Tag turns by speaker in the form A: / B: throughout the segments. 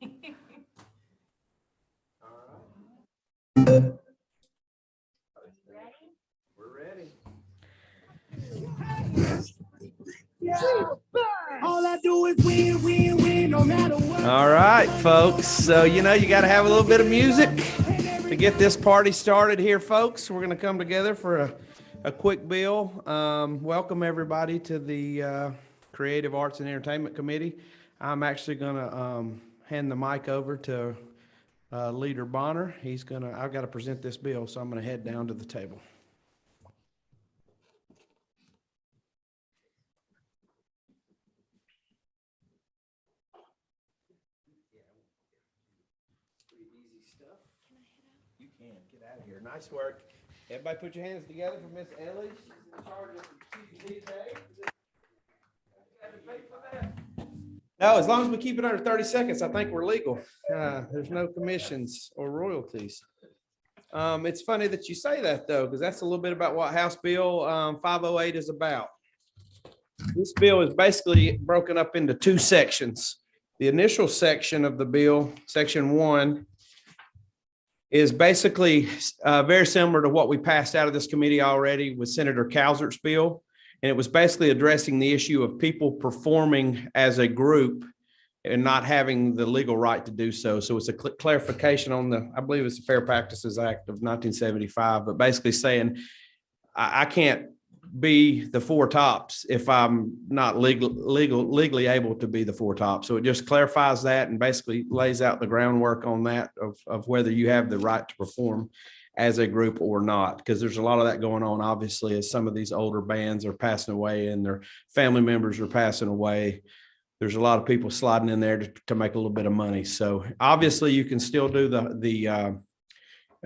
A: We're ready.
B: All I do is win, win, win, no matter what.
A: All right, folks. So, you got to have a little bit of music to get this party started here, folks. We're going to come together for a quick bill. Welcome, everybody, to the Creative Arts and Entertainment Committee. I'm actually going to hand the mic over to Leader Bonner. I've got to present this bill, so I'm going to head down to the table. You can get out of here. Nice work. Everybody put your hands together for Miss Ellie. She's in charge of CPD today. No, as long as we keep it under 30 seconds, I think we're legal. There's no commissions or royalties. It's funny that you say that, though, because that's a little bit about what House Bill 508 is about. This bill is basically broken up into two sections. The initial section of the bill, section 1, is basically very similar to what we passed out of this committee already with Senator Calvert's bill. And it was basically addressing the issue of people performing as a group and not having the legal right to do so. So it's a clarification on I believe it's the Fair Practices Act of 1975, but basically saying I can't be the Four Tops if I'm not legally able to be the Four Tops. So it just clarifies that and basically lays out the groundwork on that of whether you have the right to perform as a group or not, because there's a lot of that going on, obviously, as some of these older bands are passing away and their family members are passing away. There's a lot of people sliding in there to make a little bit of money. So obviously you can still do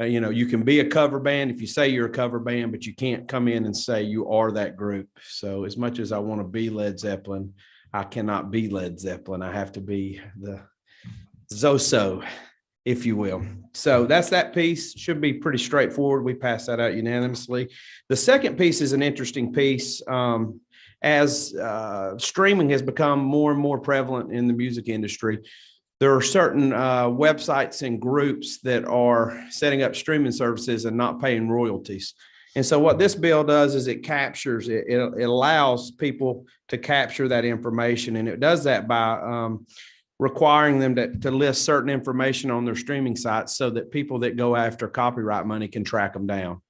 A: you can be a cover band if you say you're a cover band, but you can't come in and say you are that group. So as much as I want to be Led Zeppelin, I cannot be Led Zeppelin. I have to be the Zoso, if you will. So that's that piece. Should be pretty straightforward. We passed that out unanimously. The second piece is an interesting piece. As streaming has become more and more prevalent in the music industry, there are certain websites and groups that are setting up streaming services and not paying royalties. And so what this bill does is it captures, it allows people to capture that information. And it does that by requiring them to list certain information on their streaming sites so that people that go after copyright money can track them down.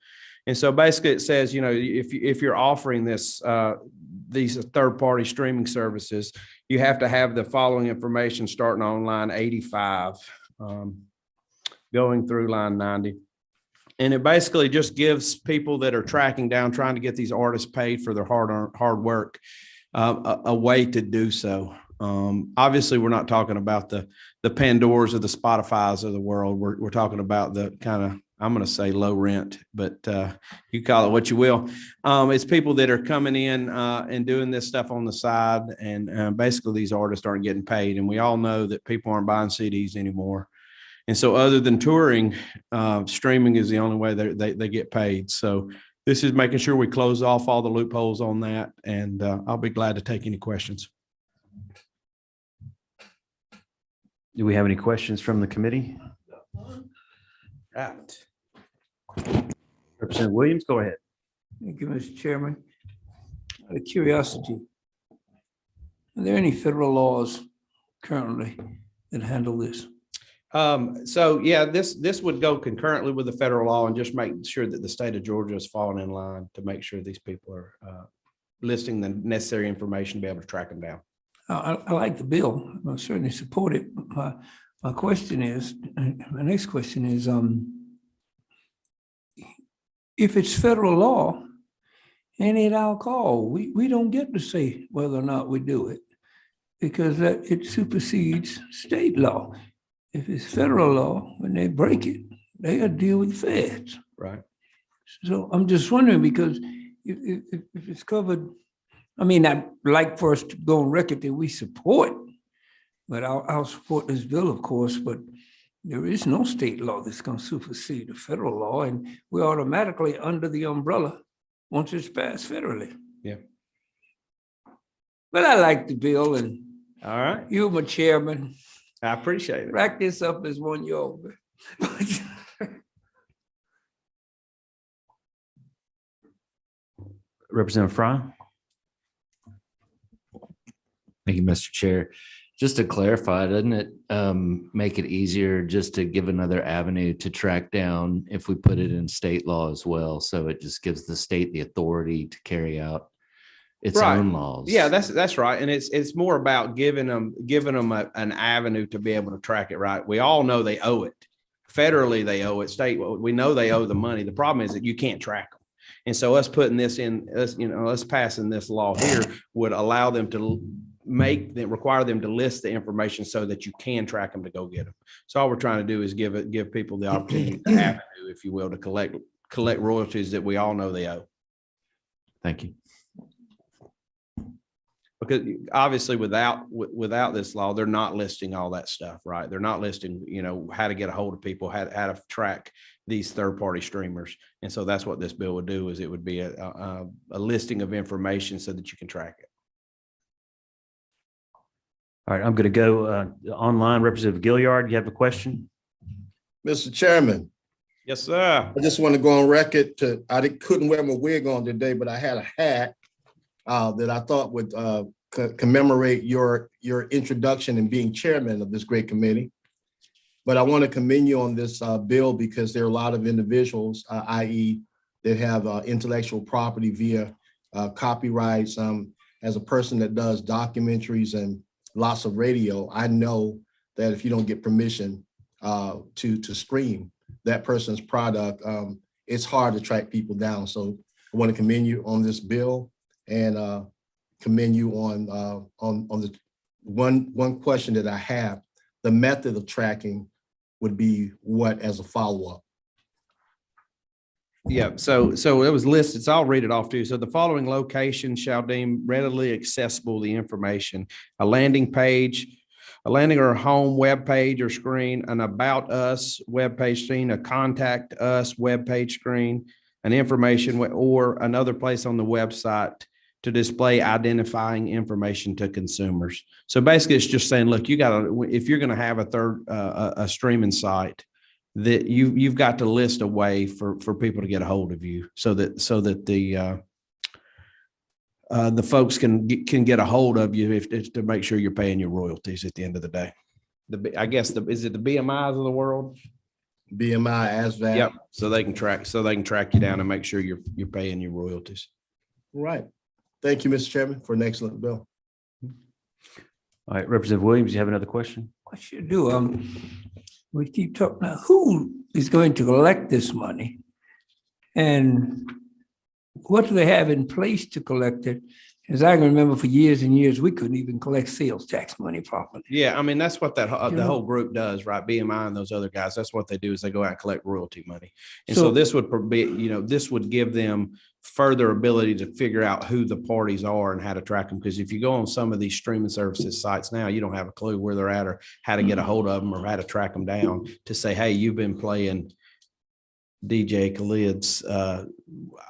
A: And so basically it says, if you're offering these third-party streaming services, you have to have the following information starting on line 85, going through line 90. And it basically just gives people that are tracking down, trying to get these artists paid for their hard work, a way to do so. Obviously, we're not talking about the Pandoras or the Spotify's of the world. We're talking about the kind of, I'm going to say low rent, but you call it what you will. It's people that are coming in and doing this stuff on the side, and basically these artists aren't getting paid. And we all know that people aren't buying CDs anymore. And so other than touring, streaming is the only way they get paid. So this is making sure we close off all the loopholes on that, and I'll be glad to take any questions.
C: Do we have any questions from the committee?
A: Right.
C: Representative Williams, go ahead.
D: Thank you, Mr. Chairman. Out of curiosity, are there any federal laws currently that handle this?
A: So yeah, this would go concurrently with the federal law and just make sure that the state of Georgia is falling in line to make sure these people are listing the necessary information to be able to track them down.
D: I like the bill. I certainly support it. My question is, my next question is, if it's federal law, and it our call, we don't get to say whether or not we do it, because it supersedes state law. If it's federal law, when they break it, they got to deal with feds.
A: Right.
D: So I'm just wondering, because if it's covered, I mean, I'd like for us to go on record that we support, but I'll support this bill, of course, but there is no state law that's going to supersede the federal law, and we're automatically under the umbrella once it's passed federally.
A: Yeah.
D: But I like the bill, and
A: All right.
D: you're my chairman.
A: I appreciate it.
D: Rack this up as one yard.
C: Representative Fry?
E: Thank you, Mr. Chair. Just to clarify, doesn't it make it easier just to give another avenue to track down if we put it in state law as well? So it just gives the state the authority to carry out its
A: Right.
E: own laws.
A: Yeah, that's right. And it's more about giving them an avenue to be able to track it, right? We all know they owe it. Federally, they owe it. State, we know they owe the money. The problem is that you can't track them. And so us putting this in, us passing this law here would allow them to require them to list the information so that you can track them to go get them. So all we're trying to do is give people the opportunity, the avenue, if you will, to collect royalties that we all know they owe.
C: Thank you.
A: Because obviously without this law, they're not listing all that stuff, right? They're not listing, how to get a hold of people, how to track these third-party streamers. And so that's what this bill would do, is it would be a listing of information so that you can track it.
C: All right, I'm going to go online. Representative Gilliard, you have a question?
F: Mr. Chairman,
A: Yes, sir.
F: I just want to go on record couldn't wear my wig on today, but I had a hat that I thought would commemorate your introduction and being chairman of this great committee. But I want to commend you on this bill because there are a lot of individuals, i.e. that have intellectual property via copyrights. As a person that does documentaries and lots of radio, I know that if you don't get permission to stream that person's product, it's hard to track people down. So I want to commend you on this bill and commend you on the one question that I have. The method of tracking would be what as a follow-up?
A: Yeah, so it was listed, so I'll read it off too. So the following location shall deem readily accessible the information: a landing page, a landing or home web page or screen, an about us web page screen, a contact us web page screen, an information or another place on the website to display identifying information to consumers. So basically it's just saying, look, if you're going to have a streaming site, that you've got to list a way for people to get a hold of you so that the folks can get a hold of you if to make sure you're paying your royalties at the end of the day. Is it the BMIs of the world?
F: BMI, ASVAB.
A: Yep. So they can track you down and make sure you're paying your royalties.
F: Right. Thank you, Mr. Chairman, for an excellent bill.
C: All right, Representative Williams, you have another question?
D: I sure do. We keep talking now, who is going to collect this money? And what do they have in place to collect it? As I can remember, for years and years, we couldn't even collect sales tax money properly.
A: Yeah, I mean, that's what the whole group does, right? BMI and those other guys, that's what they do, is they go out and collect royalty money. And so this would be, this would give them further ability to figure out who the parties are and how to track them. Because if you go on some of these streaming services sites now, you don't have a clue where they're at or how to get a hold of them or how to track them down to say, hey, you've been playing DJ Khaled's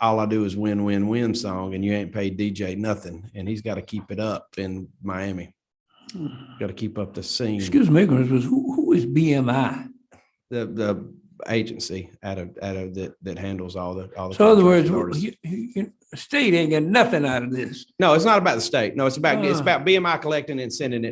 A: All I Do Is Win, Win, Win song, and you ain't paid DJ nothing. And he's got to keep it up in Miami. Got to keep up the scene.
D: Excuse me, who is BMI?
A: The agency that handles all the.
D: So in other words,
A: contracted artists.
D: the state ain't getting nothing out of this.
A: No, it's not about the state. No, it's about BMI collecting and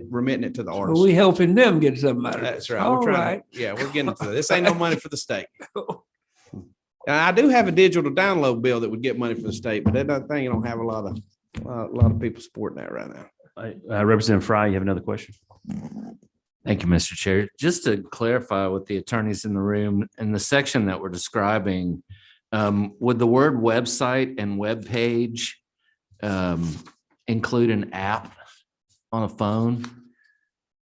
A: remitting it to the
D: So
A: artist.
D: we helping them get something out of this.
A: That's right.
D: All
A: We're trying
D: right.
A: we're getting to this. Ain't no money for the state. And I do have a digital download bill that would get money for the state, but that thing don't have a lot of people supporting that right now.
C: Representative Fry, you have another question?
E: Thank you, Mr. Chair. Just to clarify with the attorneys in the room, in the section that we're describing, would the word website and web page include an app on a phone?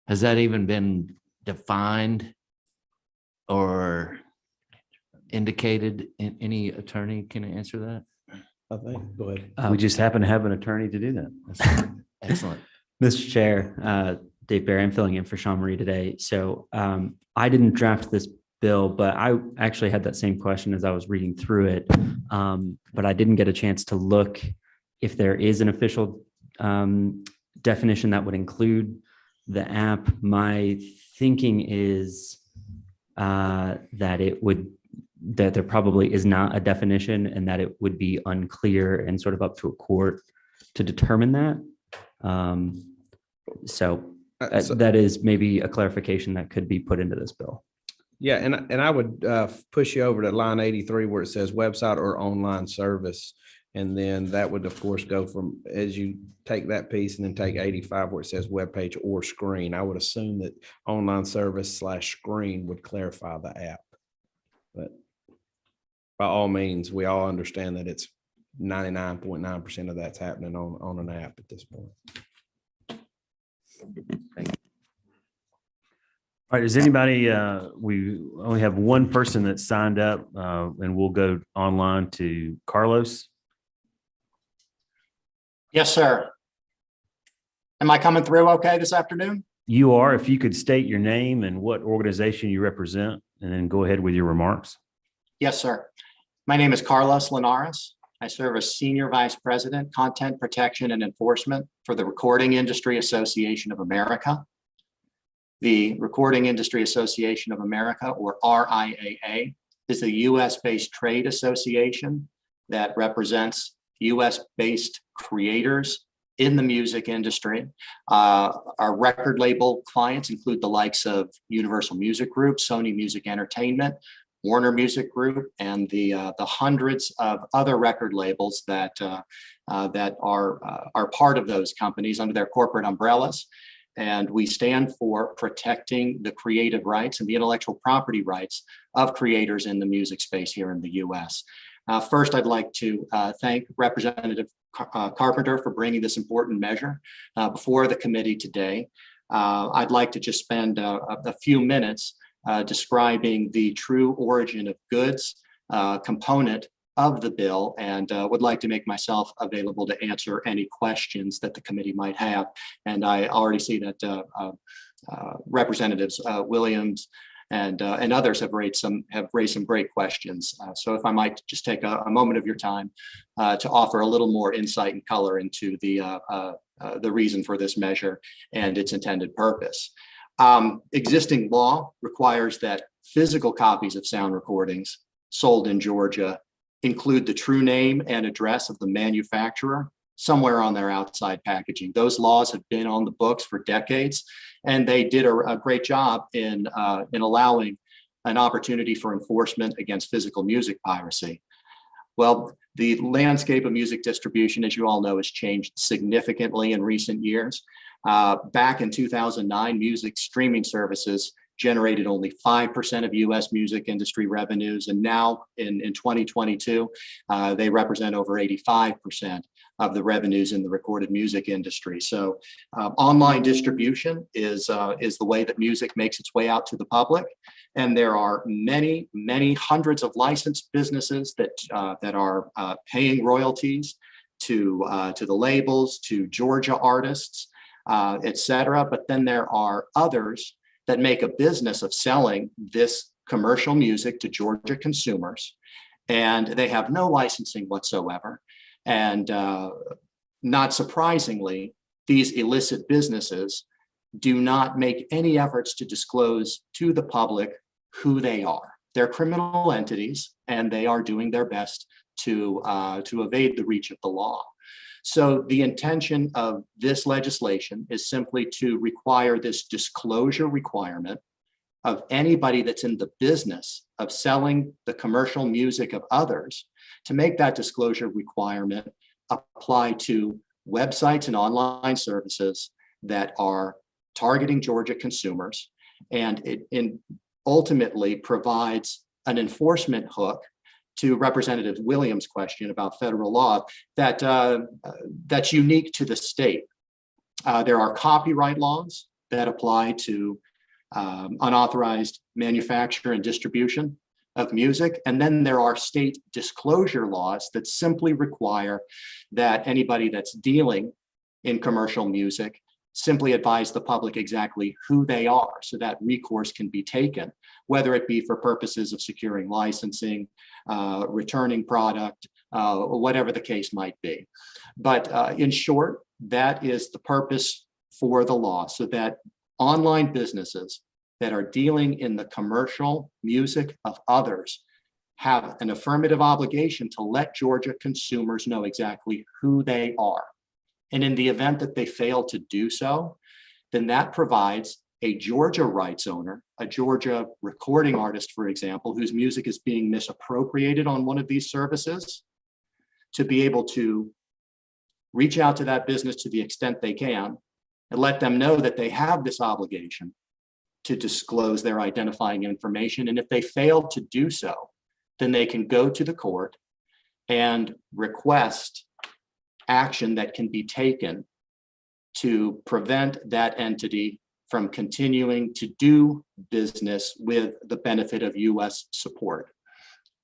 E: Has that even been defined or indicated? In any attorney can answer that?
A: I think. Go ahead.
C: We just happen to have an attorney to do that.
E: Excellent.
G: Mr. Chair, Dave Barry, I'm filling in for Sean Marie today. So I didn't draft this bill, but I actually had that same question as I was reading through it. But I didn't get a chance to look if there is an official definition that would include the app. My thinking is that there probably is not a definition and that it would be unclear and sort of up to a court to determine that. So that is maybe a clarification that could be put into this bill.
A: Yeah, and I would push you over to line 83 where it says website or online service. And then that would, of course, go from, as you take that piece and then take 85 where it says webpage or screen. I would assume that online service / screen would clarify the app. But by all means, we all understand that it's 99.9% of that's happening on an app at this point.
C: All right, is anybody, we only have one person that signed up, and we'll go online to Carlos.
H: Yes, sir. Am I coming through okay this afternoon?
C: You are, if you could state your name and what organization you represent, and then go ahead with your remarks.
H: Yes, sir. My name is Carlos Linares. I serve as Senior Vice President, Content Protection and Enforcement for the Recording Industry Association of America. The Recording Industry Association of America, or RIAA, is a US-based trade association that represents US-based creators in the music industry. Our record label clients include the likes of Universal Music Group, Sony Music Entertainment, Warner Music Group, and the hundreds of other record labels that are part of those companies under their corporate umbrellas. And we stand for protecting the creative rights and the intellectual property rights of creators in the music space here in the US. First, I'd like to thank Representative Carpenter for bringing this important measure before the committee today. I'd like to just spend a few minutes describing the true origin of goods component of the bill, and would like to make myself available to answer any questions that the committee might have. And I already see that Representatives Williams and others have raised some great questions. So if I might just take a moment of your time to offer a little more insight and color into the reason for this measure and its intended purpose. Existing law requires that physical copies of sound recordings sold in Georgia include the true name and address of the manufacturer somewhere on their outside packaging. Those laws have been on the books for decades, and they did a great job in allowing an opportunity for enforcement against physical music piracy. Well, the landscape of music distribution, as you all know, has changed significantly in recent years. Back in 2009, music streaming services generated only 5% of US music industry revenues. And now in 2022, they represent over 85% of the revenues in the recorded music industry. So online distribution is the way that music makes its way out to the public. And there are many, many hundreds of licensed businesses that are paying royalties to the labels, to Georgia artists, et cetera. But then there are others that make a business of selling this commercial music to Georgia consumers, and they have no licensing whatsoever. And not surprisingly, these illicit businesses do not make any efforts to disclose to the public who they are. They're criminal entities, and they are doing their best to evade the reach of the law. So the intention of this legislation is simply to require this disclosure requirement of anybody that's in the business of selling the commercial music of others, to make that disclosure requirement apply to websites and online services that are targeting Georgia consumers. And it ultimately provides an enforcement hook to Representative Williams' question about federal law that's unique to the state. There are copyright laws that apply to unauthorized manufacture and distribution of music. And then there are state disclosure laws that simply require that anybody that's dealing in commercial music simply advise the public exactly who they are, so that recourse can be taken, whether it be for purposes of securing licensing, returning product, whatever the case might be. But in short, that is the purpose for the law, so that online businesses that are dealing in the commercial music of others have an affirmative obligation to let Georgia consumers know exactly who they are. And in the event that they fail to do so, then that provides a Georgia rights owner, a Georgia recording artist, for example, whose music is being misappropriated on one of these services, to be able to reach out to that business to the extent they can and let them know that they have this obligation to disclose their identifying information. And if they fail to do so, then they can go to the court and request action that can be taken to prevent that entity from continuing to do business with the benefit of US support.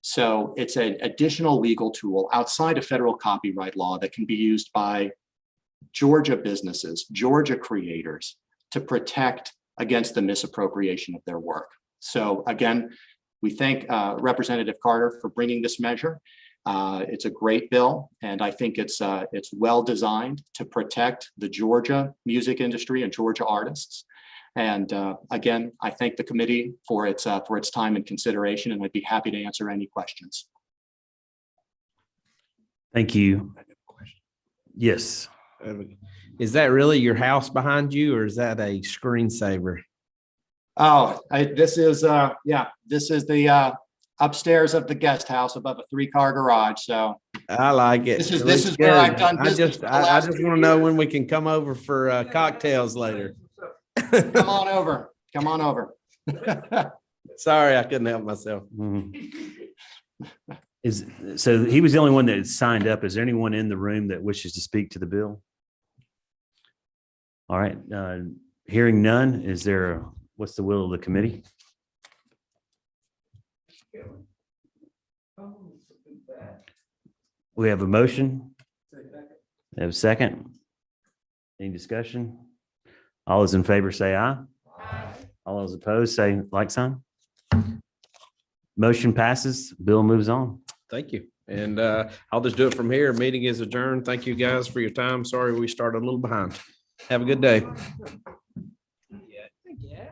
H: So it's an additional legal tool outside of federal copyright law that can be used by Georgia businesses, Georgia creators, to protect against the misappropriation of their work. So again, we thank Representative Carter for bringing this measure. It's a great bill, and I think it's well designed to protect the Georgia music industry and Georgia artists. And again, I thank the committee for its time and consideration, and I'd be happy to answer any questions.
C: Thank you. Yes.
A: Is that really your house behind you, or is that a screensaver?
H: Oh, this is the upstairs of the guest house above a 3-car garage. So
A: I like it.
H: This is-
A: It
H: this
A: looks
H: is where I've
A: good.
H: done
A: I
H: business
A: just,
H: for the
A: I
H: last
A: just
H: 2
A: want to know
H: years.
A: when we can come over for cocktails later.
H: come on over. Come on over.
A: Sorry, I couldn't help myself.
C: Mhm. So he was the only one that signed up. Is there anyone in the room that wishes to speak to the bill? All right, hearing none, what's the will of the committee? We have a motion. We have a second. Any discussion? All those in favor say aye. All those opposed say like sign. Motion passes. Bill moves on.
A: Thank you. And I'll just do it from here. Meeting is adjourned. Thank you guys for your time. Sorry we started a little behind. Have a good day.
D: Yeah.